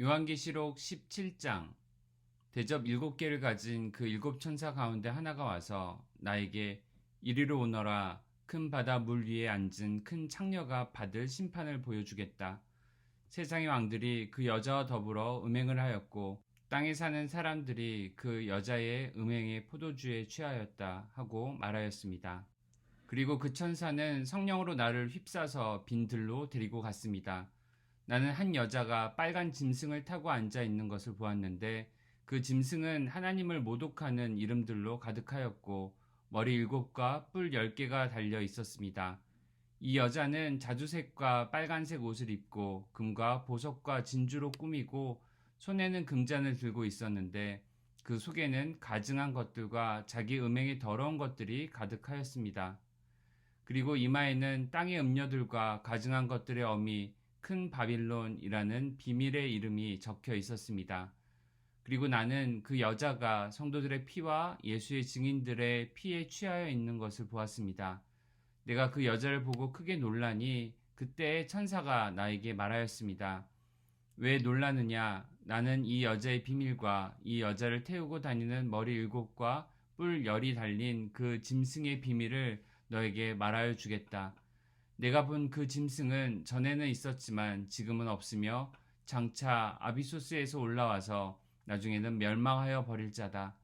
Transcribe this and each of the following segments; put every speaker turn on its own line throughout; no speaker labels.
요한계시록 17장. 대접 7개를 가진 그 7천사 가운데 하나가 와서 나에게 이리로 오너라. 큰 바다 물 위에 앉은 큰 창녀가 받을 심판을 보여주겠다. 세상의 왕들이 그 여자와 더불어 음행을 하였고 땅에 사는 사람들이 그 여자의 음행의 포도주에 취하였다 하고 말하였습니다. 그리고 그 천사는 성령으로 나를 휩싸서 빈 들로 데리고 갔습니다. 나는 한 여자가 빨간 짐승을 타고 앉아 있는 것을 보았는데 그 짐승은 하나님을 모독하는 이름들로 가득하였고 머리 7과 뿔 10개가 달려 있었습니다. 이 여자는 자주색과 빨간색 옷을 입고 금과 보석과 진주로 꾸미고 손에는 금잔을 들고 있었는데 그 속에는 가증한 것들과 자기 음행의 더러운 것들이 가득하였습니다. 그리고 이마에는 땅의 음녀들과 가증한 것들의 어미 큰 바빌론이라는 비밀의 이름이 적혀 있었습니다. 그리고 나는 그 여자가 성도들의 피와 예수의 증인들의 피에 취하여 있는 것을 보았습니다. 내가 그 여자를 보고 크게 놀라니 그때 천사가 나에게 말하였습니다. 왜 놀라느냐? 나는 이 여자의 비밀과 이 여자를 태우고 다니는 머리 7과 뿔 10이 달린 그 짐승의 비밀을 너에게 말하여 주겠다. 내가 본 그 짐승은 전에는 있었지만 지금은 없으며 장차 아비소스에서 올라와서 나중에는 멸망하여 버릴 자다.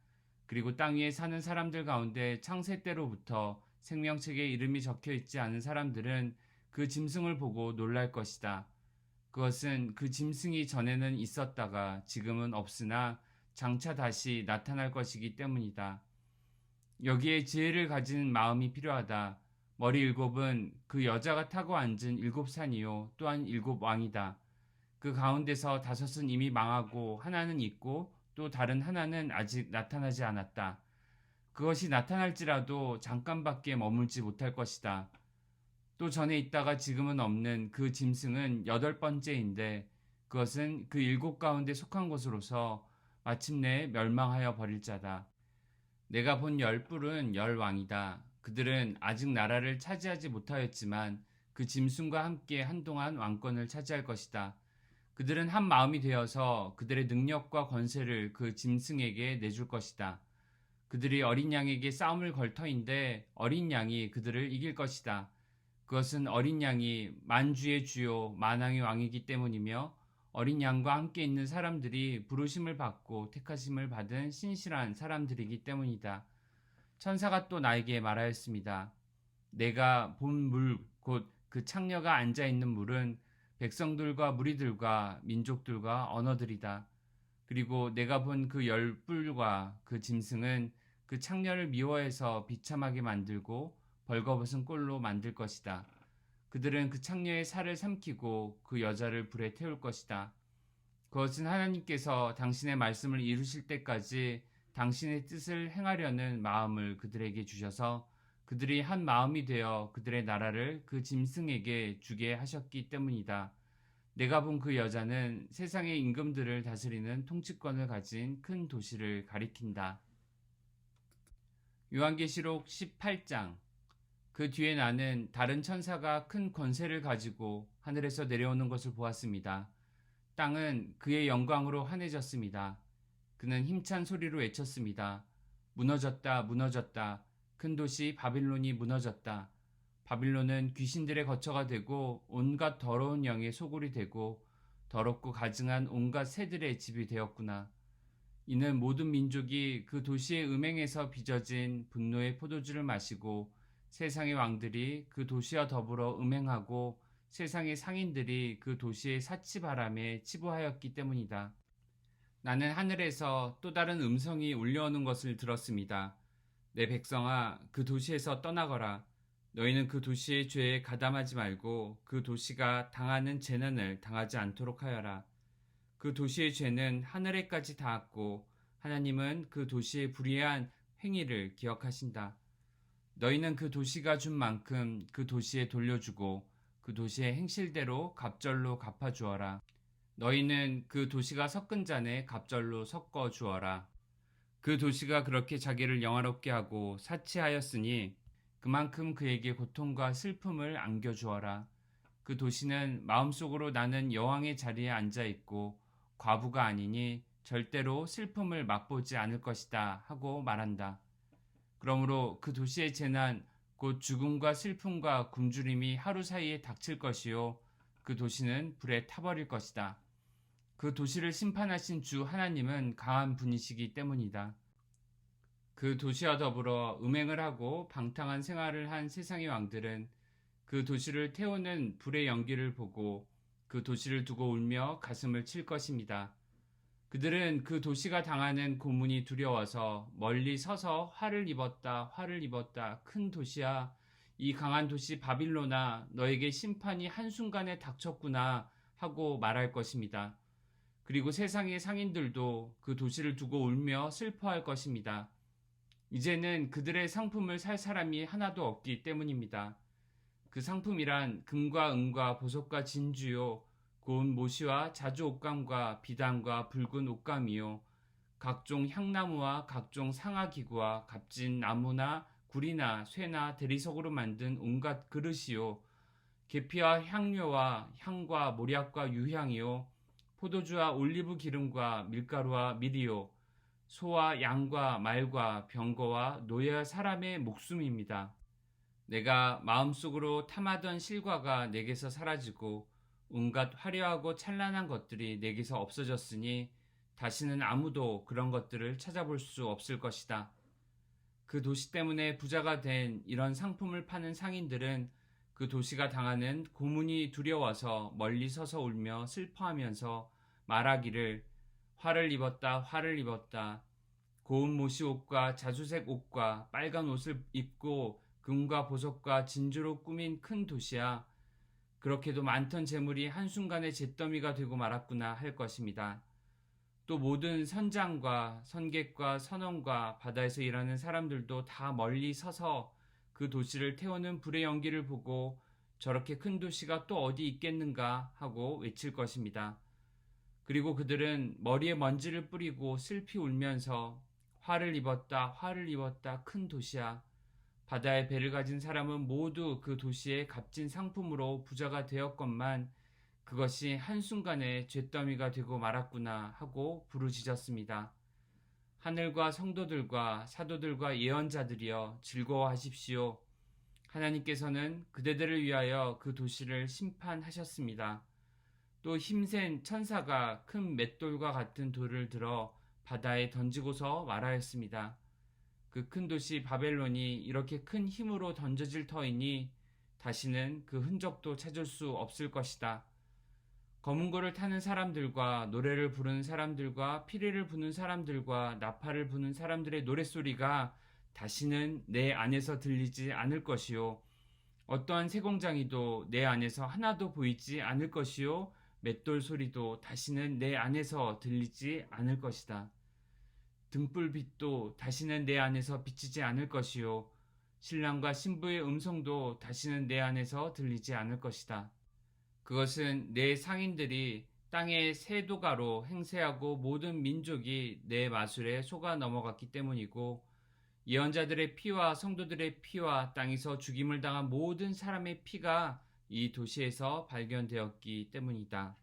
그리고 땅 위에 사는 사람들 가운데 창세 때로부터 생명책에 이름이 적혀 있지 않은 사람들은 그 짐승을 보고 놀랄 것이다. 그것은 그 짐승이 전에는 있었다가 지금은 없으나 장차 다시 나타날 것이기 때문이다. 여기에 지혜를 가진 마음이 필요하다. 머리 7은 그 여자가 타고 앉은 7산이요 또한 7왕이다. 그 가운데서 5은 이미 망하고 하나는 있고 또 다른 하나는 아직 나타나지 않았다. 그것이 나타날지라도 잠깐밖에 머물지 못할 것이다. 또 전에 있다가 지금은 없는 그 짐승은 8번째인데 그것은 그 7 가운데 속한 것으로서 마침내 멸망하여 버릴 자다. 내가 본 10뿔은 10왕이다. 그들은 아직 나라를 차지하지 못하였지만 그 짐승과 함께 한동안 왕권을 차지할 것이다. 그들은 한 마음이 되어서 그들의 능력과 권세를 그 짐승에게 내줄 것이다. 그들이 어린 양에게 싸움을 걸 터인데 어린 양이 그들을 이길 것이다. 그것은 어린 양이 만주의 주요 만왕의 왕이기 때문이며 어린 양과 함께 있는 사람들이 부르심을 받고 택하심을 받은 신실한 사람들이기 때문이다. 천사가 또 나에게 말하였습니다. 내가 본 물, 곧 그 창녀가 앉아 있는 물은 백성들과 무리들과 민족들과 언어들이다. 그리고 내가 본 그 10뿔과 그 짐승은 그 창녀를 미워해서 비참하게 만들고 벌거벗은 꼴로 만들 것이다. 그들은 그 창녀의 살을 삼키고 그 여자를 불에 태울 것이다. 그것은 하나님께서 당신의 말씀을 이루실 때까지 당신의 뜻을 행하려는 마음을 그들에게 주셔서 그들이 한 마음이 되어 그들의 나라를 그 짐승에게 주게 하셨기 때문이다. 내가 본 그 여자는 세상의 임금들을 다스리는 통치권을 가진 큰 도시를 가리킨다. 요한계시록 18장. 그 뒤에 나는 다른 천사가 큰 권세를 가지고 하늘에서 내려오는 것을 보았습니다. 땅은 그의 영광으로 환해졌습니다. 그는 힘찬 소리로 외쳤습니다. 무너졌다, 무너졌다. 큰 도시 바빌론이 무너졌다. 바빌론은 귀신들의 거처가 되고 온갖 더러운 영의 소굴이 되고 더럽고 가증한 온갖 새들의 집이 되었구나. 이는 모든 민족이 그 도시의 음행에서 빚어진 분노의 포도주를 마시고 세상의 왕들이 그 도시와 더불어 음행하고 세상의 상인들이 그 도시의 사치바람에 치부하였기 때문이다. 나는 하늘에서 또 다른 음성이 울려오는 것을 들었습니다. 내 백성아, 그 도시에서 떠나거라. 너희는 그 도시의 죄에 가담하지 말고 그 도시가 당하는 재난을 당하지 않도록 하여라. 그 도시의 죄는 하늘에까지 닿았고 하나님은 그 도시의 불의한 행위를 기억하신다. 너희는 그 도시가 준 만큼 그 도시에 돌려주고 그 도시의 행실대로 갑절로 갚아주어라. 너희는 그 도시가 섞은 잔에 갑절로 섞어 주어라. 그 도시가 그렇게 자기를 영화롭게 하고 사치하였으니 그만큼 그에게 고통과 슬픔을 안겨주어라. 그 도시는 마음속으로 나는 여왕의 자리에 앉아 있고 과부가 아니니 절대로 슬픔을 맛보지 않을 것이다 하고 말한다. 그러므로 그 도시의 재난, 곧 죽음과 슬픔과 굶주림이 하루 사이에 닥칠 것이요 그 도시는 불에 타버릴 것이다. 그 도시를 심판하신 주 하나님은 강한 분이시기 때문이다. 그 도시와 더불어 음행을 하고 방탕한 생활을 한 세상의 왕들은 그 도시를 태우는 불의 연기를 보고 그 도시를 두고 울며 가슴을 칠 것입니다. 그들은 그 도시가 당하는 고문이 두려워서 멀리 서서 화를 입었다, 화를 입었다. 큰 도시야, 이 강한 도시 바빌론아, 너에게 심판이 한순간에 닥쳤구나 하고 말할 것입니다. 그리고 세상의 상인들도 그 도시를 두고 울며 슬퍼할 것입니다. 이제는 그들의 상품을 살 사람이 하나도 없기 때문입니다. 그 상품이란 금과 은과 보석과 진주요, 고운 모시와 자주 옷감과 비단과 붉은 옷감이요, 각종 향나무와 각종 상아기구와 값진 나무나 구리나 쇠나 대리석으로 만든 온갖 그릇이요, 계피와 향료와 향과 모략과 유향이요, 포도주와 올리브 기름과 밀가루와 밀이요, 소와 양과 말과 병거와 노예와 사람의 목숨입니다. 내가 마음속으로 탐하던 실과가 내게서 사라지고 온갖 화려하고 찬란한 것들이 내게서 없어졌으니 다시는 아무도 그런 것들을 찾아볼 수 없을 것이다. 그 도시 때문에 부자가 된 이런 상품을 파는 상인들은 그 도시가 당하는 고문이 두려워서 멀리 서서 울며 슬퍼하면서 말하기를 화를 입었다, 화를 입었다. 고운 모시 옷과 자주색 옷과 빨간 옷을 입고 금과 보석과 진주로 꾸민 큰 도시야. 그렇게도 많던 재물이 한순간에 잿더미가 되고 말았구나 할 것입니다. 또 모든 선장과 선객과 선원과 바다에서 일하는 사람들도 다 멀리 서서 그 도시를 태우는 불의 연기를 보고 저렇게 큰 도시가 또 어디 있겠는가 하고 외칠 것입니다. 그리고 그들은 머리에 먼지를 뿌리고 슬피 울면서 화를 입었다, 화를 입었다, 큰 도시야. 바다에 배를 가진 사람은 모두 그 도시의 값진 상품으로 부자가 되었건만 그것이 한순간에 잿더미가 되고 말았구나 하고 부르짖었습니다. 하늘과 성도들과 사도들과 예언자들이여 즐거워하십시오. 하나님께서는 그대들을 위하여 그 도시를 심판하셨습니다. 또 힘센 천사가 큰 맷돌과 같은 돌을 들어 바다에 던지고서 말하였습니다. 그 큰 도시 바벨론이 이렇게 큰 힘으로 던져질 터이니 다시는 그 흔적도 찾을 수 없을 것이다. 검은 고를 타는 사람들과 노래를 부르는 사람들과 피리를 부는 사람들과 나팔을 부는 사람들의 노랫소리가 다시는 내 안에서 들리지 않을 것이요. 어떠한 세공장이도 내 안에서 하나도 보이지 않을 것이요. 맷돌 소리도 다시는 내 안에서 들리지 않을 것이다. 등불빛도 다시는 내 안에서 비치지 않을 것이요. 신랑과 신부의 음성도 다시는 내 안에서 들리지 않을 것이다. 그것은 내 상인들이 땅의 세도가로 행세하고 모든 민족이 내 마술에 속아 넘어갔기 때문이고 예언자들의 피와 성도들의 피와 땅에서 죽임을 당한 모든 사람의 피가 이 도시에서 발견되었기 때문이다.